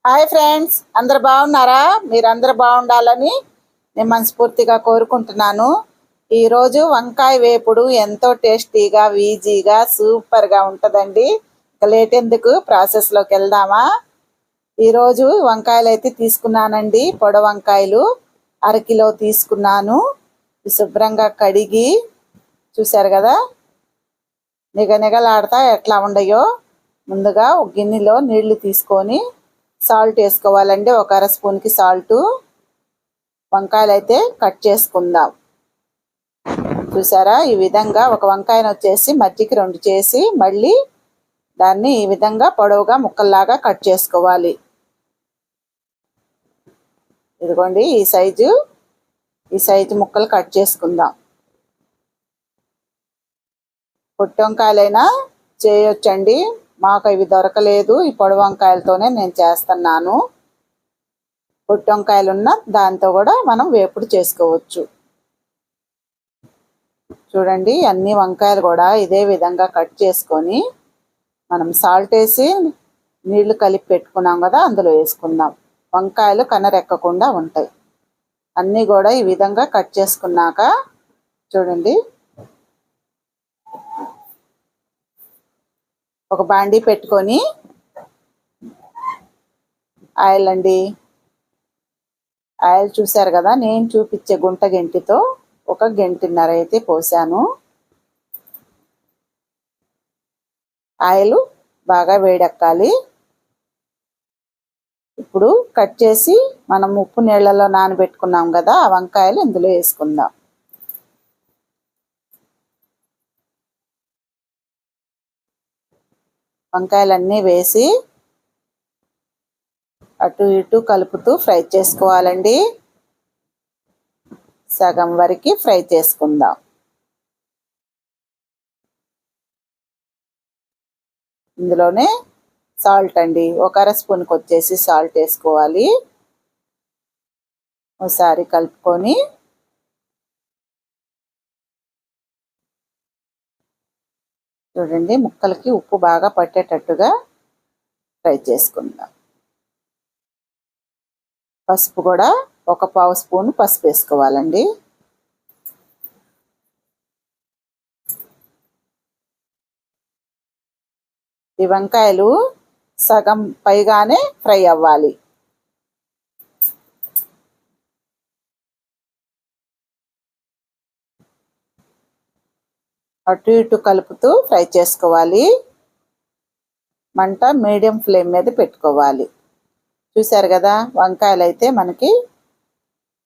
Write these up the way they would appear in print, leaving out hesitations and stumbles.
Hi friends, అందరు బాగున్నారా? మీరందరూ బాగుండాలని నేను మనస్ఫూర్తిగా కోరుకుంటున్నాను. ఈరోజు వంకాయ వేపుడు ఎంతో టేస్టీగా, ఈజీగా, సూపర్గా ఉంటుందండి. ఇక లేట్ ఎందుకు, ప్రాసెస్లోకి వెళ్దామా? ఈరోజు వంకాయలు అయితే తీసుకున్నానండి. పొడ వంకాయలు అరకిలో తీసుకున్నాను. శుభ్రంగా కడిగి, చూశారు కదా నిగనిగలాడతా ఎట్లా ఉండయో. ముందుగా ఒక గిన్నెలో నీళ్లు తీసుకొని సాల్ట్ వేసుకోవాలండి. ఒక అర స్పూన్కి సాల్టు. వంకాయలు అయితే కట్ చేసుకుందాం. చూసారా, ఈ విధంగా ఒక వంకాయను వచ్చేసి మధ్యకి రెండు చేసి మళ్ళీ దాన్ని ఈ విధంగా పొడవుగా ముక్కల్లాగా కట్ చేసుకోవాలి. ఇదిగోండి, ఈ సైజు ముక్కలు కట్ చేసుకుందాం. పొట్టి వంకాయలైనా చేయొచ్చండి, మాకు ఇవి దొరకలేదు. ఈ పొడి వంకాయలతోనే నేను చేస్తున్నాను. పొట్టి వంకాయలున్న దాంతో కూడా మనం వేపుడు చేసుకోవచ్చు. చూడండి, అన్ని వంకాయలు కూడా ఇదే విధంగా కట్ చేసుకొని మనం సాల్ట్ వేసి నీళ్లు కలిపి పెట్టుకున్నాం కదా, అందులో వేసుకుందాం. వంకాయలు కనరెక్కకుండా ఉంటాయి. అన్నీ కూడా ఈ విధంగా కట్ చేసుకున్నాక చూడండి, ఒక బాండీ పెట్టుకొని ఆయిల్ అండి. ఆయిల్ చూశారు కదా, నేను చూపించే గుంట గెంటితో ఒక గంటిన్నర అయితే పోసాను. ఆయిల్ బాగా వేడెక్కాలి. ఇప్పుడు కట్ చేసి మనం ఉప్పు నీళ్ళలో నానబెట్టుకున్నాం కదా, ఆ వంకాయలు ఇందులో వేసుకుందాం. వంకాయలన్నీ వేసి అటు ఇటు కలుపుతూ ఫ్రై చేసుకోవాలండి. సగం వరకు ఫ్రై చేసుకుందాం. ఇందులోనే సాల్ట్ అండి, ఒక అర స్పూన్కి వచ్చేసి సాల్ట్ వేసుకోవాలి. ఒకసారి కలుపుకొని చూడండి, ముక్కలకి ఉప్పు బాగా పట్టేటట్టుగా ఫ్రై చేసుకుందాం. పసుపు కూడా ఒక పావు స్పూన్ పసుపు వేసుకోవాలండి. ఈ వంకాయలు సగం పైగానే ఫ్రై అవ్వాలి. అటు ఇటు కలుపుతూ ఫ్రై చేసుకోవాలి. మంట మీడియం ఫ్లేమ్ మీద పెట్టుకోవాలి. చూశారు కదా, వంకాయలు అయితే మనకి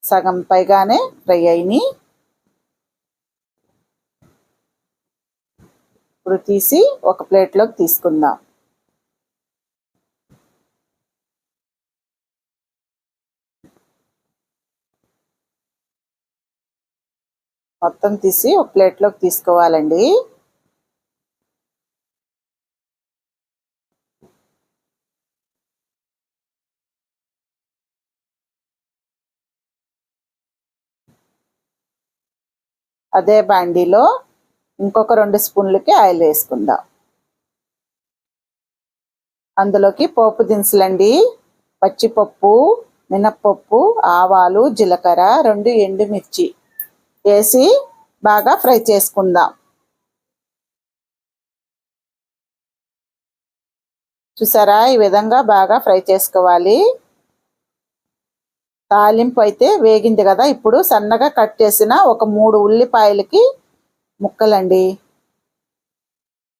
సగం పైగానే ఫ్రై అయినాయి. ఇప్పుడు తీసి ఒక ప్లేట్లోకి తీసుకుందాం. మొత్తం తీసి ఒక ప్లేట్లోకి తీసుకోవాలండి. అదే బాండీలో ఇంకొక 2 స్పూన్లకి ఆయిల్ వేసుకుందాం. అందులోకి పోపు దినుసులండి, పచ్చిపప్పు, మినప్పప్పు, ఆవాలు, జీలకర్ర, 2 ఎండుమిర్చి వేసి బాగా ఫ్రై చేసుకుందాం. చూసారా, ఈ విధంగా బాగా ఫ్రై చేసుకోవాలి. తాలింపు అయితే వేగింది కదా, ఇప్పుడు సన్నగా కట్ చేసిన ఒక 3 ఉల్లిపాయలకి ముక్కలండి,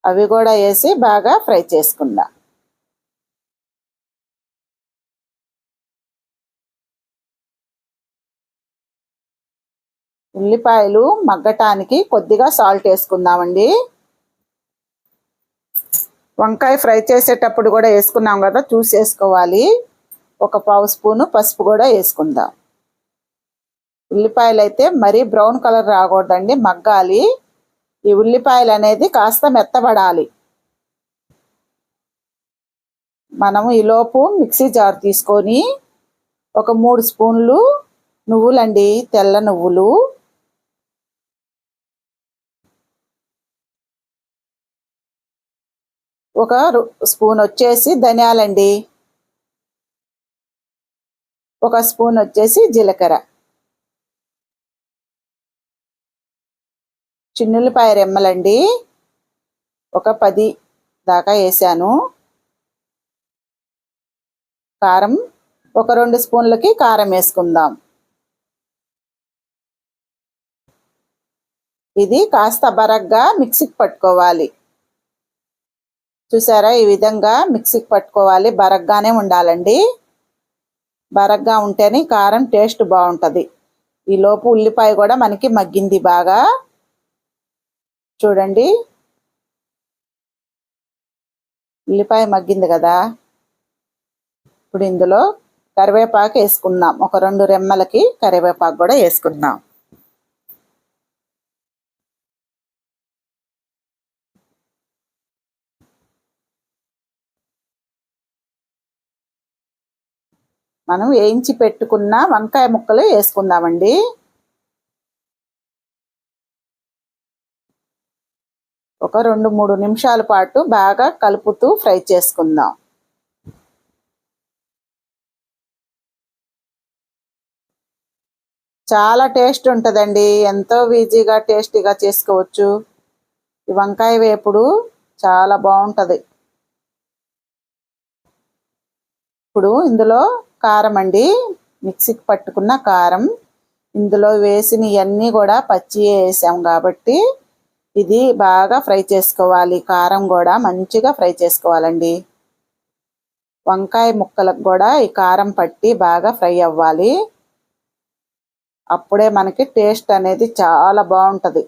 అవి కూడా వేసి బాగా ఫ్రై చేసుకుందాం. ఉల్లిపాయలు మగ్గటానికి కొద్దిగా సాల్ట్ వేసుకుందామండి. వంకాయ ఫ్రై చేసేటప్పుడు కూడా వేసుకున్నాం కదా, చూసి వేసుకోవాలి. ఒక పావు స్పూను పసుపు కూడా వేసుకుందాం. ఉల్లిపాయలు అయితే మరీ బ్రౌన్ కలర్ రాకూడదండి, మగ్గాలి. ఈ ఉల్లిపాయలు అనేది కాస్త మెత్తబడాలి. మనము ఈలోపు మిక్సీ జార్ తీసుకొని ఒక 3 స్పూన్లు నువ్వులండి, తెల్ల నువ్వులు, ఒక స్పూన్ వచ్చేసి ధనియాలండి, 1 స్పూన్ వచ్చేసి జీలకర్ర, చిన్నుల్లిపాయ రెమ్మలండి ఒక 10 దాకా వేసాను. కారం ఒక 2 స్పూన్లకి కారం వేసుకుందాం. ఇది కాస్త బరగ్గా మిక్సీకి పట్టుకోవాలి. చూసారా, ఈ విధంగా మిక్సీకి పట్టుకోవాలి. బరగ్గానే ఉండాలండి. బరగ్గా ఉంటేనే కారం టేస్ట్ బాగుంటుంది. ఈలోపు ఉల్లిపాయ కూడా మనకి మగ్గింది బాగా. చూడండి, ఉల్లిపాయ మగ్గింది కదా. ఇప్పుడు ఇందులో కరివేపాకు వేసుకుందాం. ఒక 2 రెమ్మలకి కరివేపాకు కూడా వేసుకుందాం. మనం వేయించి పెట్టుకున్న వంకాయ ముక్కలు వేసుకుందామండి. ఒక 2-3 నిమిషాల పాటు బాగా కలుపుతూ ఫ్రై చేసుకుందాం. చాలా టేస్ట్ ఉంటుందండి. ఎంతో ఈజీగా టేస్టీగా చేసుకోవచ్చు. ఈ వంకాయ వేపుడు చాలా బాగుంటుంది. ఇప్పుడు ఇందులో కారం అండి, మిక్సీకి పట్టుకున్న కారం. ఇందులో వేసిన ఇవన్నీ కూడా పచ్చి వేసాం కాబట్టి ఇది బాగా ఫ్రై చేసుకోవాలి. కారం కూడా మంచిగా ఫ్రై చేసుకోవాలండి. వంకాయ ముక్కలకు కూడా ఈ కారం పట్టి బాగా ఫ్రై అవ్వాలి. అప్పుడే మనకి టేస్ట్ అనేది చాలా బాగుంటుంది.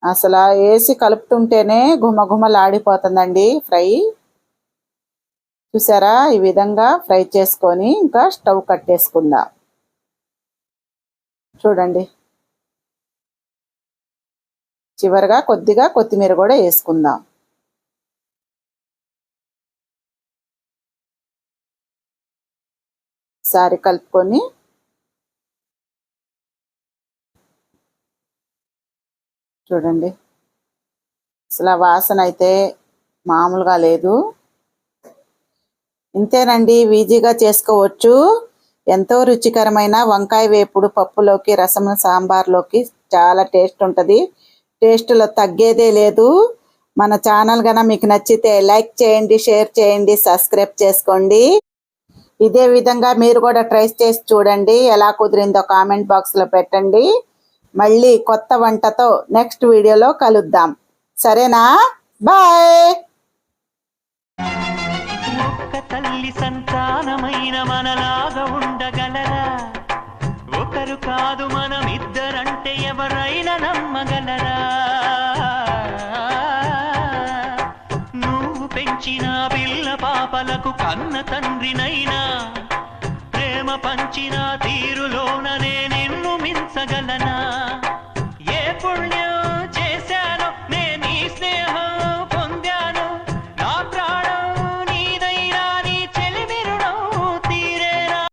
అసలు వేసి కలుపుతుంటేనే గుమగుమలాడిపోతుందండి ఫ్రై. చూసారా, ఈ విధంగా ఫ్రై చేసుకొని ఇంకా స్టవ్ కట్టేసుకుందాం. చూడండి, చివరిగా కొద్దిగా కొత్తిమీర కూడా వేసుకుందాం. ఒకసారి కలుపుకొని చూడండి, అసలు వాసన అయితే మామూలుగా లేదు. ఇంతేనండి, ఈజీగా చేసుకోవచ్చు. ఎంతో రుచికరమైన వంకాయ వేపుడు పప్పులోకి, రసం, సాంబార్లోకి చాలా టేస్ట్ ఉంటుంది. టేస్ట్లో తగ్గేదే లేదు. మన ఛానల్ కనుక మీకు నచ్చితే లైక్ చేయండి, షేర్ చేయండి, సబ్స్క్రైబ్ చేసుకోండి. ఇదే విధంగా మీరు కూడా ట్రై చేసి చూడండి. ఎలా కుదిరిందో కామెంట్ బాక్స్లో పెట్టండి. మళ్ళీ కొత్త వంటతో నెక్స్ట్ వీడియోలో కలుద్దాం. సరేనా? బాయ్. ఒక్క తల్లి సంతానమైన మనలాగా ఉండగలరా? ఒకరు కాదు మనమిద్దరంటే ఎవరైనా నమ్మగలరా? నువ్వు పెంచిన పిల్ల పాపలకు కన్న తండ్రినైనా, ప్రేమ పంచిన తీరులోననే నిన్ను మించగలనా? ఏ పుణ్యం